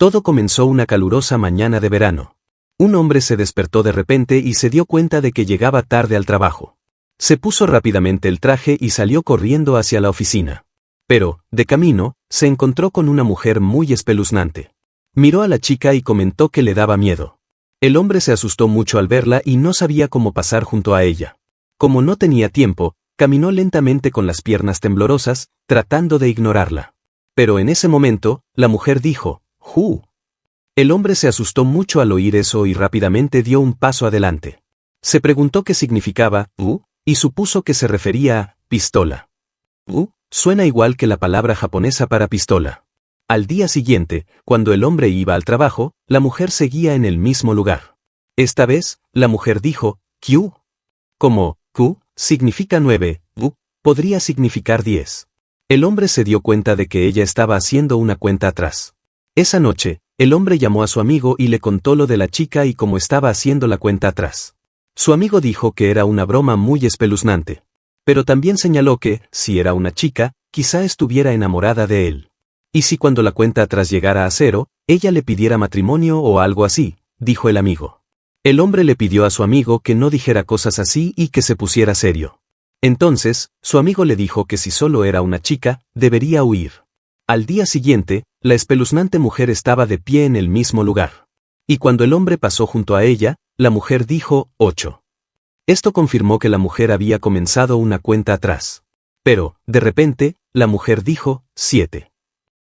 Todo comenzó una calurosa mañana de verano. Un hombre se despertó de repente y se dio cuenta de que llegaba tarde al trabajo. Se puso rápidamente el traje y salió corriendo hacia la oficina. Pero, de camino, se encontró con una mujer muy espeluznante. Miró a la chica y comentó que le daba miedo. El hombre se asustó mucho al verla y no sabía cómo pasar junto a ella. Como no tenía tiempo, caminó lentamente con las piernas temblorosas, tratando de ignorarla. Pero en ese momento, la mujer dijo, «¡Jú!». El hombre se asustó mucho al oír eso y rápidamente dio un paso adelante. Se preguntó qué significaba y supuso que se refería a pistola. Suena igual que la palabra japonesa para pistola. Al día siguiente, cuando el hombre iba al trabajo, la mujer seguía en el mismo lugar. Esta vez, la mujer dijo, «Q». Como Q significa 9, podría significar 10. El hombre se dio cuenta de que ella estaba haciendo una cuenta atrás. Esa noche, el hombre llamó a su amigo y le contó lo de la chica y cómo estaba haciendo la cuenta atrás. Su amigo dijo que era una broma muy espeluznante. Pero también señaló que, si era una chica, quizá estuviera enamorada de él. Y si cuando la cuenta atrás llegara a 0, ella le pidiera matrimonio o algo así, dijo el amigo. El hombre le pidió a su amigo que no dijera cosas así y que se pusiera serio. Entonces, su amigo le dijo que si solo era una chica, debería huir. Al día siguiente, la espeluznante mujer estaba de pie en el mismo lugar. Y cuando el hombre pasó junto a ella, la mujer dijo, 8. Esto confirmó que la mujer había comenzado una cuenta atrás. Pero, de repente, la mujer dijo, 7.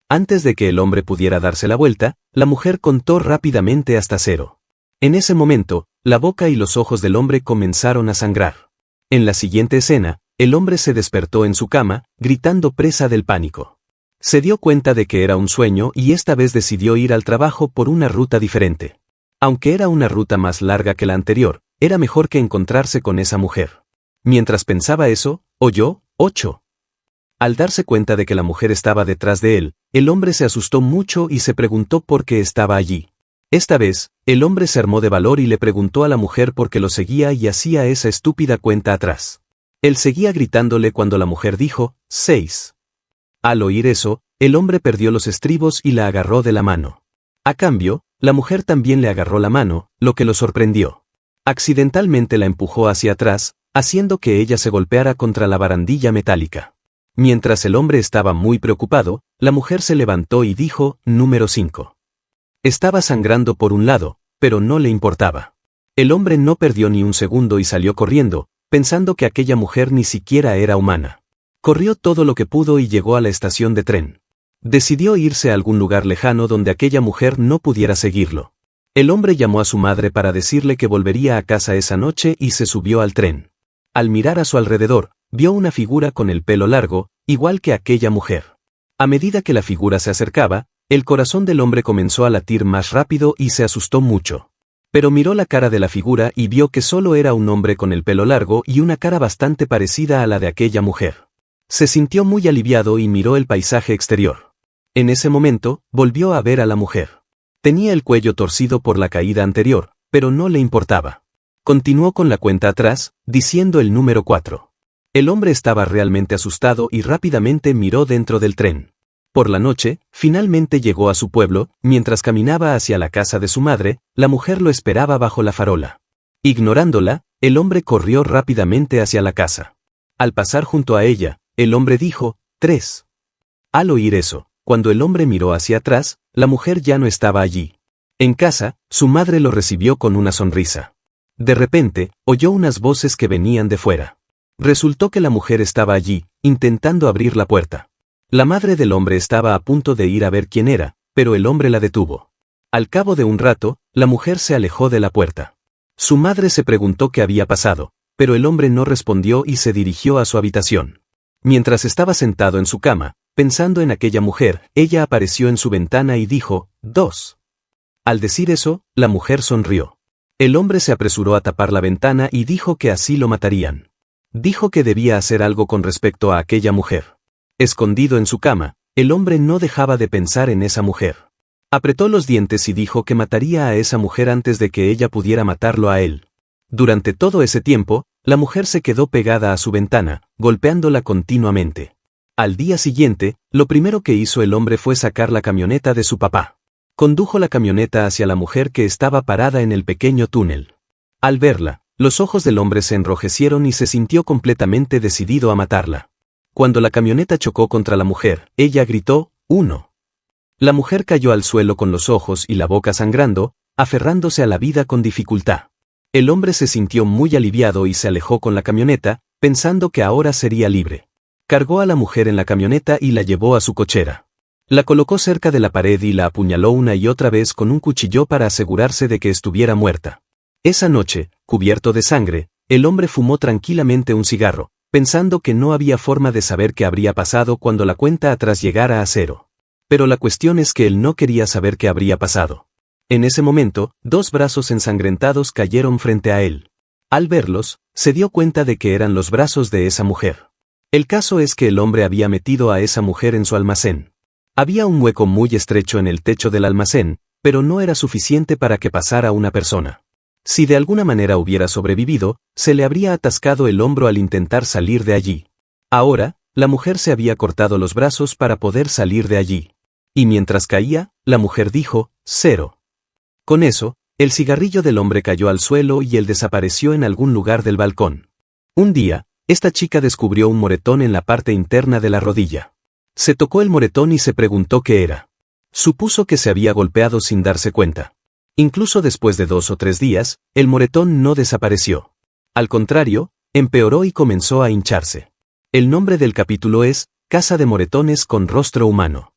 Antes de que el hombre pudiera darse la vuelta, la mujer contó rápidamente hasta 0. En ese momento, la boca y los ojos del hombre comenzaron a sangrar. En la siguiente escena, el hombre se despertó en su cama, gritando presa del pánico. Se dio cuenta de que era un sueño y esta vez decidió ir al trabajo por una ruta diferente. Aunque era una ruta más larga que la anterior, era mejor que encontrarse con esa mujer. Mientras pensaba eso, oyó, 8. Al darse cuenta de que la mujer estaba detrás de él, el hombre se asustó mucho y se preguntó por qué estaba allí. Esta vez, el hombre se armó de valor y le preguntó a la mujer por qué lo seguía y hacía esa estúpida cuenta atrás. Él seguía gritándole cuando la mujer dijo, 6. Al oír eso, el hombre perdió los estribos y la agarró de la mano. A cambio, la mujer también le agarró la mano, lo que lo sorprendió. Accidentalmente la empujó hacia atrás, haciendo que ella se golpeara contra la barandilla metálica. Mientras el hombre estaba muy preocupado, la mujer se levantó y dijo, número 5. Estaba sangrando por un lado, pero no le importaba. El hombre no perdió ni un segundo y salió corriendo, pensando que aquella mujer ni siquiera era humana. Corrió todo lo que pudo y llegó a la estación de tren. Decidió irse a algún lugar lejano donde aquella mujer no pudiera seguirlo. El hombre llamó a su madre para decirle que volvería a casa esa noche y se subió al tren. Al mirar a su alrededor, vio una figura con el pelo largo, igual que aquella mujer. A medida que la figura se acercaba, el corazón del hombre comenzó a latir más rápido y se asustó mucho. Pero miró la cara de la figura y vio que solo era un hombre con el pelo largo y una cara bastante parecida a la de aquella mujer. Se sintió muy aliviado y miró el paisaje exterior. En ese momento, volvió a ver a la mujer. Tenía el cuello torcido por la caída anterior, pero no le importaba. Continuó con la cuenta atrás, diciendo el número 4. El hombre estaba realmente asustado y rápidamente miró dentro del tren. Por la noche, finalmente llegó a su pueblo, mientras caminaba hacia la casa de su madre, la mujer lo esperaba bajo la farola. Ignorándola, el hombre corrió rápidamente hacia la casa. Al pasar junto a ella, el hombre dijo, 3. Al oír eso, cuando el hombre miró hacia atrás, la mujer ya no estaba allí. En casa, su madre lo recibió con una sonrisa. De repente, oyó unas voces que venían de fuera. Resultó que la mujer estaba allí, intentando abrir la puerta. La madre del hombre estaba a punto de ir a ver quién era, pero el hombre la detuvo. Al cabo de un rato, la mujer se alejó de la puerta. Su madre se preguntó qué había pasado, pero el hombre no respondió y se dirigió a su habitación. Mientras estaba sentado en su cama, pensando en aquella mujer, ella apareció en su ventana y dijo, 2. Al decir eso, la mujer sonrió. El hombre se apresuró a tapar la ventana y dijo que así lo matarían. Dijo que debía hacer algo con respecto a aquella mujer. Escondido en su cama, el hombre no dejaba de pensar en esa mujer. Apretó los dientes y dijo que mataría a esa mujer antes de que ella pudiera matarlo a él. Durante todo ese tiempo, la mujer se quedó pegada a su ventana, golpeándola continuamente. Al día siguiente, lo primero que hizo el hombre fue sacar la camioneta de su papá. Condujo la camioneta hacia la mujer que estaba parada en el pequeño túnel. Al verla, los ojos del hombre se enrojecieron y se sintió completamente decidido a matarla. Cuando la camioneta chocó contra la mujer, ella gritó, «¡Uno!». La mujer cayó al suelo con los ojos y la boca sangrando, aferrándose a la vida con dificultad. El hombre se sintió muy aliviado y se alejó con la camioneta, pensando que ahora sería libre. Cargó a la mujer en la camioneta y la llevó a su cochera. La colocó cerca de la pared y la apuñaló una y otra vez con un cuchillo para asegurarse de que estuviera muerta. Esa noche, cubierto de sangre, el hombre fumó tranquilamente un cigarro, pensando que no había forma de saber qué habría pasado cuando la cuenta atrás llegara a cero. Pero la cuestión es que él no quería saber qué habría pasado. En ese momento, dos brazos ensangrentados cayeron frente a él. Al verlos, se dio cuenta de que eran los brazos de esa mujer. El caso es que el hombre había metido a esa mujer en su almacén. Había un hueco muy estrecho en el techo del almacén, pero no era suficiente para que pasara una persona. Si de alguna manera hubiera sobrevivido, se le habría atascado el hombro al intentar salir de allí. Ahora, la mujer se había cortado los brazos para poder salir de allí. Y mientras caía, la mujer dijo, «Cero». Con eso, el cigarrillo del hombre cayó al suelo y él desapareció en algún lugar del balcón. Un día, esta chica descubrió un moretón en la parte interna de la rodilla. Se tocó el moretón y se preguntó qué era. Supuso que se había golpeado sin darse cuenta. Incluso después de 2 o 3 días, el moretón no desapareció. Al contrario, empeoró y comenzó a hincharse. El nombre del capítulo es Casa de moretones con rostro humano.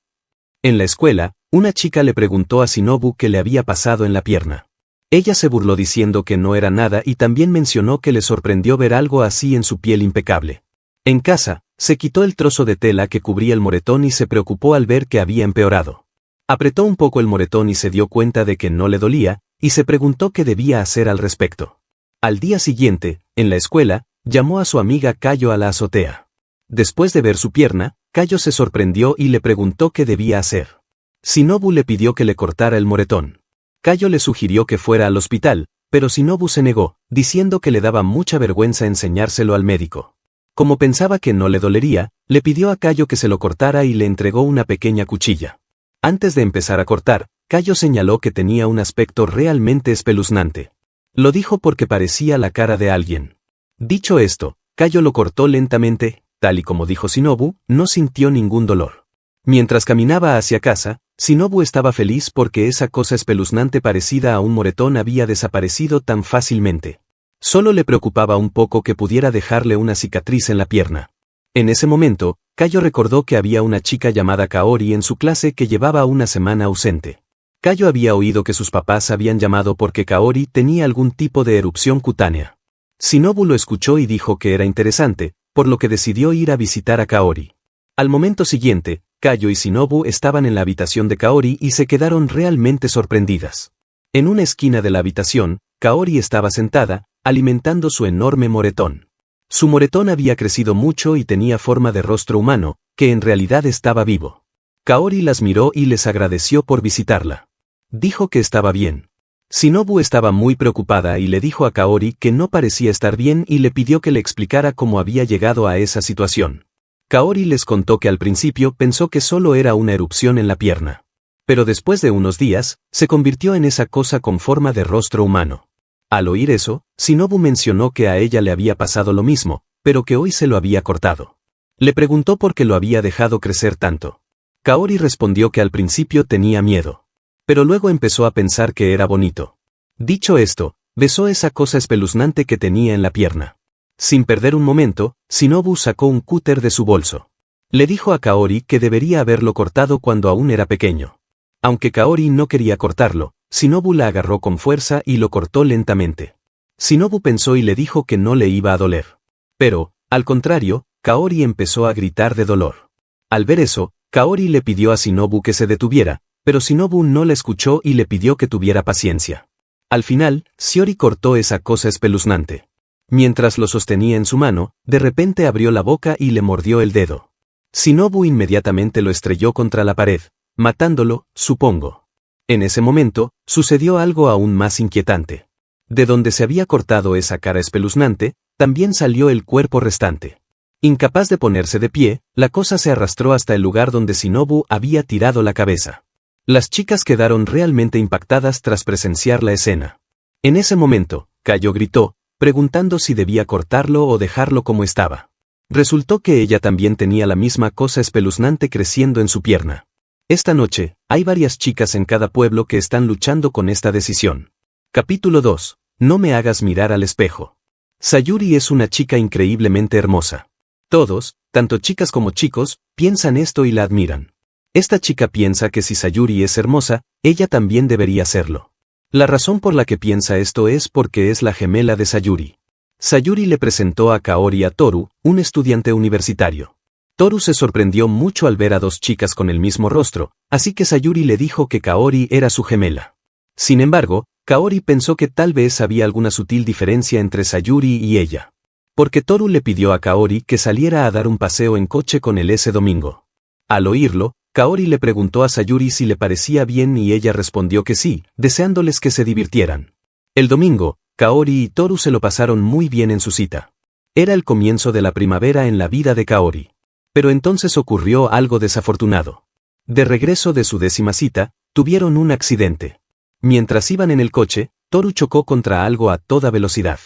En la escuela, una chica le preguntó a Shinobu qué le había pasado en la pierna. Ella se burló diciendo que no era nada y también mencionó que le sorprendió ver algo así en su piel impecable. En casa, se quitó el trozo de tela que cubría el moretón y se preocupó al ver que había empeorado. Apretó un poco el moretón y se dio cuenta de que no le dolía, y se preguntó qué debía hacer al respecto. Al día siguiente, en la escuela, llamó a su amiga Kayo a la azotea. Después de ver su pierna, Kayo se sorprendió y le preguntó qué debía hacer. Shinobu le pidió que le cortara el moretón. Kayo le sugirió que fuera al hospital, pero Shinobu se negó, diciendo que le daba mucha vergüenza enseñárselo al médico. Como pensaba que no le dolería, le pidió a Kayo que se lo cortara y le entregó una pequeña cuchilla. Antes de empezar a cortar, Kayo señaló que tenía un aspecto realmente espeluznante. Lo dijo porque parecía la cara de alguien. Dicho esto, Kayo lo cortó lentamente, tal y como dijo Shinobu, no sintió ningún dolor. Mientras caminaba hacia casa, Shinobu estaba feliz porque esa cosa espeluznante parecida a un moretón había desaparecido tan fácilmente. Solo le preocupaba un poco que pudiera dejarle una cicatriz en la pierna. En ese momento, Kayo recordó que había una chica llamada Kaori en su clase que llevaba una semana ausente. Kayo había oído que sus papás habían llamado porque Kaori tenía algún tipo de erupción cutánea. Shinobu lo escuchó y dijo que era interesante, por lo que decidió ir a visitar a Kaori. Al momento siguiente, Kayo y Shinobu estaban en la habitación de Kaori y se quedaron realmente sorprendidas. En una esquina de la habitación, Kaori estaba sentada, alimentando su enorme moretón. Su moretón había crecido mucho y tenía forma de rostro humano, que en realidad estaba vivo. Kaori las miró y les agradeció por visitarla. Dijo que estaba bien. Shinobu estaba muy preocupada y le dijo a Kaori que no parecía estar bien y le pidió que le explicara cómo había llegado a esa situación. Kaori les contó que al principio pensó que solo era una erupción en la pierna. Pero después de unos días, se convirtió en esa cosa con forma de rostro humano. Al oír eso, Shinobu mencionó que a ella le había pasado lo mismo, pero que hoy se lo había cortado. Le preguntó por qué lo había dejado crecer tanto. Kaori respondió que al principio tenía miedo. Pero luego empezó a pensar que era bonito. Dicho esto, besó esa cosa espeluznante que tenía en la pierna. Sin perder un momento, Shinobu sacó un cúter de su bolso. Le dijo a Kaori que debería haberlo cortado cuando aún era pequeño. Aunque Kaori no quería cortarlo, Shinobu la agarró con fuerza y lo cortó lentamente. Shinobu pensó y le dijo que no le iba a doler. Pero, al contrario, Kaori empezó a gritar de dolor. Al ver eso, Kaori le pidió a Shinobu que se detuviera, pero Shinobu no la escuchó y le pidió que tuviera paciencia. Al final, Shiori cortó esa cosa espeluznante. Mientras lo sostenía en su mano, de repente abrió la boca y le mordió el dedo. Shinobu inmediatamente lo estrelló contra la pared, matándolo, supongo. En ese momento, sucedió algo aún más inquietante. De donde se había cortado esa cara espeluznante, también salió el cuerpo restante. Incapaz de ponerse de pie, la cosa se arrastró hasta el lugar donde Shinobu había tirado la cabeza. Las chicas quedaron realmente impactadas tras presenciar la escena. En ese momento, Kayo gritó, preguntando si debía cortarlo o dejarlo como estaba. Resultó que ella también tenía la misma cosa espeluznante creciendo en su pierna. Esta noche, hay varias chicas en cada pueblo que están luchando con esta decisión. Capítulo 2. No me hagas mirar al espejo. Sayuri es una chica increíblemente hermosa. Todos, tanto chicas como chicos, piensan esto y la admiran. Esta chica piensa que si Sayuri es hermosa, ella también debería serlo. La razón por la que piensa esto es porque es la gemela de Sayuri. Sayuri le presentó a Kaori a Toru, un estudiante universitario. Toru se sorprendió mucho al ver a dos chicas con el mismo rostro, así que Sayuri le dijo que Kaori era su gemela. Sin embargo, Kaori pensó que tal vez había alguna sutil diferencia entre Sayuri y ella. Porque Toru le pidió a Kaori que saliera a dar un paseo en coche con él ese domingo. Al oírlo, Kaori le preguntó a Sayuri si le parecía bien y ella respondió que sí, deseándoles que se divirtieran. El domingo, Kaori y Toru se lo pasaron muy bien en su cita. Era el comienzo de la primavera en la vida de Kaori. Pero entonces ocurrió algo desafortunado. De regreso de su 10ª cita, tuvieron un accidente. Mientras iban en el coche, Toru chocó contra algo a toda velocidad.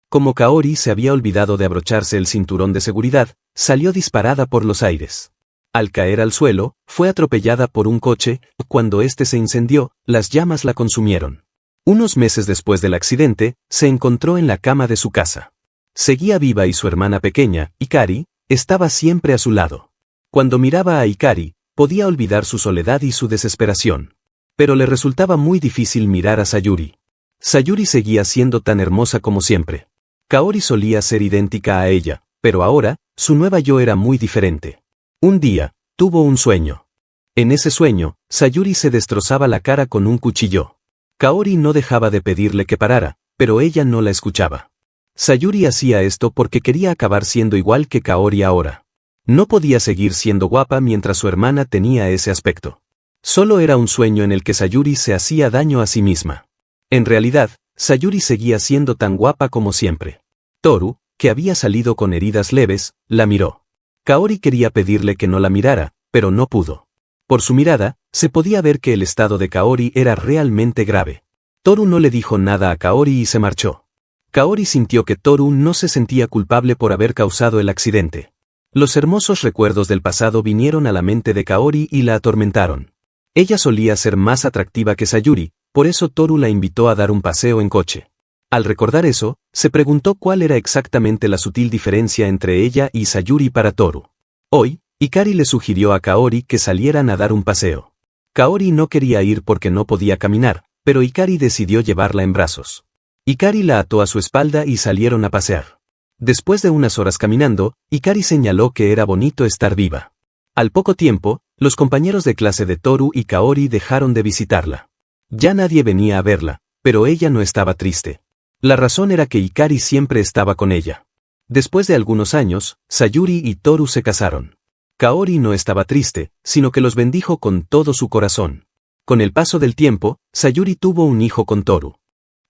Como Kaori se había olvidado de abrocharse el cinturón de seguridad, salió disparada por los aires. Al caer al suelo, fue atropellada por un coche, cuando este se incendió, las llamas la consumieron. Unos meses después del accidente, se encontró en la cama de su casa. Seguía viva y su hermana pequeña, Hikari, estaba siempre a su lado. Cuando miraba a Hikari, podía olvidar su soledad y su desesperación. Pero le resultaba muy difícil mirar a Sayuri. Sayuri seguía siendo tan hermosa como siempre. Kaori solía ser idéntica a ella, pero ahora, su nueva yo era muy diferente. Un día, tuvo un sueño. En ese sueño, Sayuri se destrozaba la cara con un cuchillo. Kaori no dejaba de pedirle que parara, pero ella no la escuchaba. Sayuri hacía esto porque quería acabar siendo igual que Kaori ahora. No podía seguir siendo guapa mientras su hermana tenía ese aspecto. Solo era un sueño en el que Sayuri se hacía daño a sí misma. En realidad, Sayuri seguía siendo tan guapa como siempre. Toru, que había salido con heridas leves, la miró. Kaori quería pedirle que no la mirara, pero no pudo. Por su mirada, se podía ver que el estado de Kaori era realmente grave. Toru no le dijo nada a Kaori y se marchó. Kaori sintió que Toru no se sentía culpable por haber causado el accidente. Los hermosos recuerdos del pasado vinieron a la mente de Kaori y la atormentaron. Ella solía ser más atractiva que Sayuri, por eso Toru la invitó a dar un paseo en coche. Al recordar eso, se preguntó cuál era exactamente la sutil diferencia entre ella y Sayuri para Toru. Hoy, Hikari le sugirió a Kaori que salieran a dar un paseo. Kaori no quería ir porque no podía caminar, pero Hikari decidió llevarla en brazos. Hikari la ató a su espalda y salieron a pasear. Después de unas horas caminando, Hikari señaló que era bonito estar viva. Al poco tiempo, los compañeros de clase de Toru y Kaori dejaron de visitarla. Ya nadie venía a verla, pero ella no estaba triste. La razón era que Hikari siempre estaba con ella. Después de algunos años, Sayuri y Toru se casaron. Kaori no estaba triste, sino que los bendijo con todo su corazón. Con el paso del tiempo, Sayuri tuvo un hijo con Toru.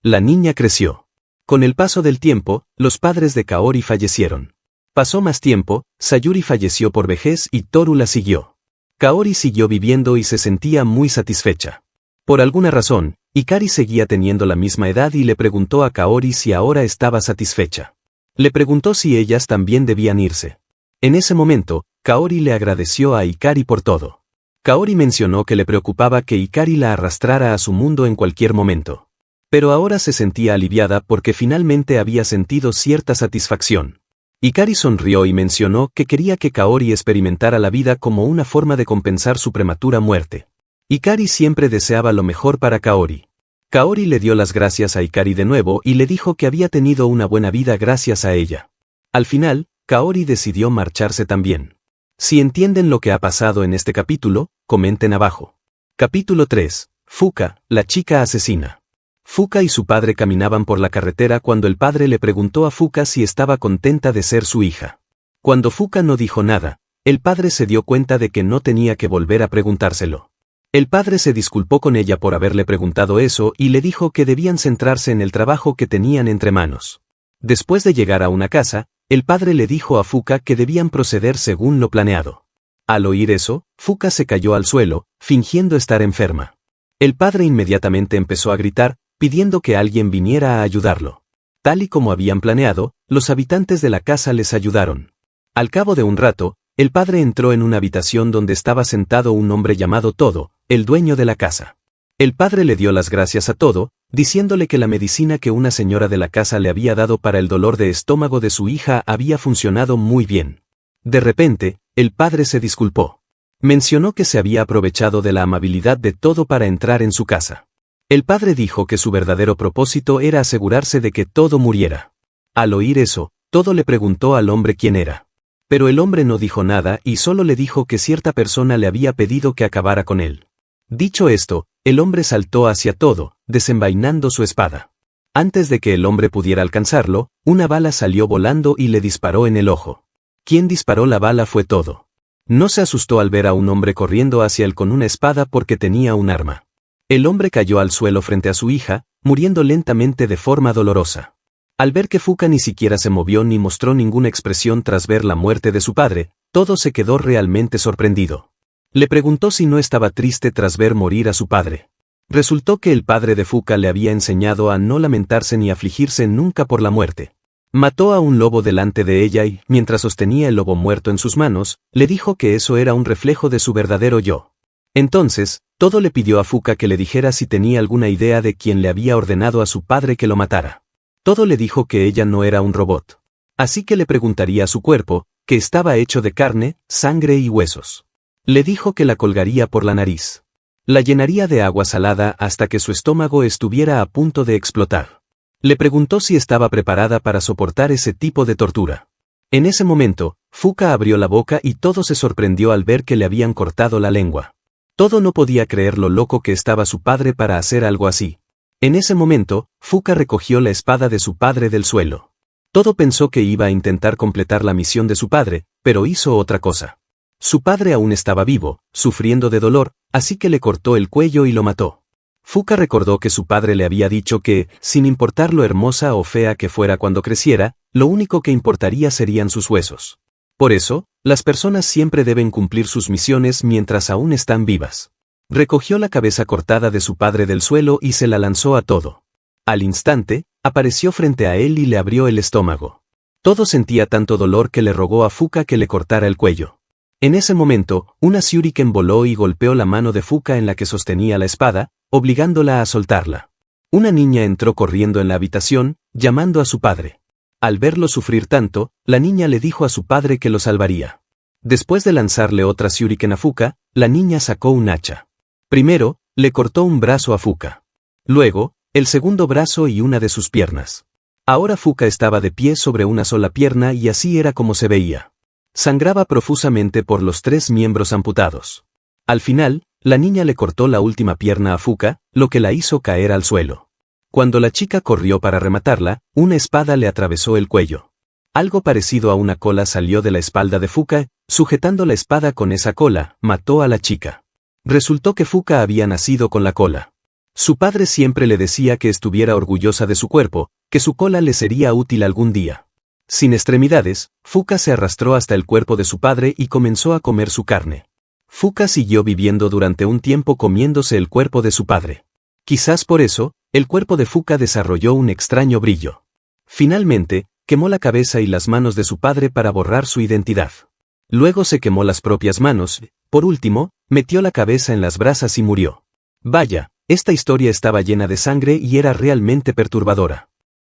La niña creció. Con el paso del tiempo, los padres de Kaori fallecieron. Pasó más tiempo, Sayuri falleció por vejez y Toru la siguió. Kaori siguió viviendo y se sentía muy satisfecha. Por alguna razón, Hikari seguía teniendo la misma edad y le preguntó a Kaori si ahora estaba satisfecha. Le preguntó si ellas también debían irse. En ese momento, Kaori le agradeció a Hikari por todo. Kaori mencionó que le preocupaba que Hikari la arrastrara a su mundo en cualquier momento. Pero ahora se sentía aliviada porque finalmente había sentido cierta satisfacción. Hikari sonrió y mencionó que quería que Kaori experimentara la vida como una forma de compensar su prematura muerte. Hikari siempre deseaba lo mejor para Kaori. Kaori le dio las gracias a Hikari de nuevo y le dijo que había tenido una buena vida gracias a ella. Al final, Kaori decidió marcharse también. Si entienden lo que ha pasado en este capítulo, comenten abajo. Capítulo 3. Fuka, la chica asesina. Fuka y su padre caminaban por la carretera cuando el padre le preguntó a Fuka si estaba contenta de ser su hija. Cuando Fuka no dijo nada, el padre se dio cuenta de que no tenía que volver a preguntárselo. El padre se disculpó con ella por haberle preguntado eso y le dijo que debían centrarse en el trabajo que tenían entre manos. Después de llegar a una casa, el padre le dijo a Fuka que debían proceder según lo planeado. Al oír eso, Fuka se cayó al suelo, fingiendo estar enferma. El padre inmediatamente empezó a gritar, pidiendo que alguien viniera a ayudarlo. Tal y como habían planeado, los habitantes de la casa les ayudaron. Al cabo de un rato, el padre entró en una habitación donde estaba sentado un hombre llamado Todo, el dueño de la casa. El padre le dio las gracias a Todo, diciéndole que la medicina que una señora de la casa le había dado para el dolor de estómago de su hija había funcionado muy bien. De repente, el padre se disculpó. Mencionó que se había aprovechado de la amabilidad de Todo para entrar en su casa. El padre dijo que su verdadero propósito era asegurarse de que Todo muriera. Al oír eso, Todo le preguntó al hombre quién era. Pero el hombre no dijo nada y solo le dijo que cierta persona le había pedido que acabara con él. Dicho esto, el hombre saltó hacia Todo, desenvainando su espada. Antes de que el hombre pudiera alcanzarlo, una bala salió volando y le disparó en el ojo. Quien disparó la bala fue Todo. No se asustó al ver a un hombre corriendo hacia él con una espada porque tenía un arma. El hombre cayó al suelo frente a su hija, muriendo lentamente de forma dolorosa. Al ver que Fuka ni siquiera se movió ni mostró ninguna expresión tras ver la muerte de su padre, Todo se quedó realmente sorprendido. Le preguntó si no estaba triste tras ver morir a su padre. Resultó que el padre de Fuka le había enseñado a no lamentarse ni afligirse nunca por la muerte. Mató a un lobo delante de ella y, mientras sostenía el lobo muerto en sus manos, le dijo que eso era un reflejo de su verdadero yo. Entonces, Todo le pidió a Fuka que le dijera si tenía alguna idea de quién le había ordenado a su padre que lo matara. Todo le dijo que ella no era un robot. Así que le preguntaría a su cuerpo, que estaba hecho de carne, sangre y huesos. Le dijo que la colgaría por la nariz. La llenaría de agua salada hasta que su estómago estuviera a punto de explotar. Le preguntó si estaba preparada para soportar ese tipo de tortura. En ese momento, Fuka abrió la boca y Todo se sorprendió al ver que le habían cortado la lengua. Todo no podía creer lo loco que estaba su padre para hacer algo así. En ese momento, Fuka recogió la espada de su padre del suelo. Todo pensó que iba a intentar completar la misión de su padre, pero hizo otra cosa. Su padre aún estaba vivo, sufriendo de dolor, así que le cortó el cuello y lo mató. Fuka recordó que su padre le había dicho que, sin importar lo hermosa o fea que fuera cuando creciera, lo único que importaría serían sus huesos. Por eso, las personas siempre deben cumplir sus misiones mientras aún están vivas. Recogió la cabeza cortada de su padre del suelo y se la lanzó a Todo. Al instante, apareció frente a él y le abrió el estómago. Todo sentía tanto dolor que le rogó a Fuka que le cortara el cuello. En ese momento, una shuriken voló y golpeó la mano de Fuka en la que sostenía la espada, obligándola a soltarla. Una niña entró corriendo en la habitación, llamando a su padre. Al verlo sufrir tanto, la niña le dijo a su padre que lo salvaría. Después de lanzarle otra shuriken a Fuka, la niña sacó un hacha. Primero, le cortó un brazo a Fuka. Luego, el segundo brazo y una de sus piernas. Ahora Fuka estaba de pie sobre una sola pierna y así era como se veía. Sangraba profusamente por los 3 miembros amputados. Al final, la niña le cortó la última pierna a Fuka, lo que la hizo caer al suelo. Cuando la chica corrió para rematarla, una espada le atravesó el cuello. Algo parecido a una cola salió de la espalda de Fuka, sujetando la espada con esa cola, mató a la chica. Resultó que Fuka había nacido con la cola. Su padre siempre le decía que estuviera orgullosa de su cuerpo, que su cola le sería útil algún día. Sin extremidades, Fuka se arrastró hasta el cuerpo de su padre y comenzó a comer su carne. Fuka siguió viviendo durante un tiempo comiéndose el cuerpo de su padre. Quizás por eso, el cuerpo de Fuka desarrolló un extraño brillo. Finalmente, quemó la cabeza y las manos de su padre para borrar su identidad. Luego se quemó las propias manos, por último, metió la cabeza en las brasas y murió. Vaya, esta historia estaba llena de sangre y era realmente perturbadora.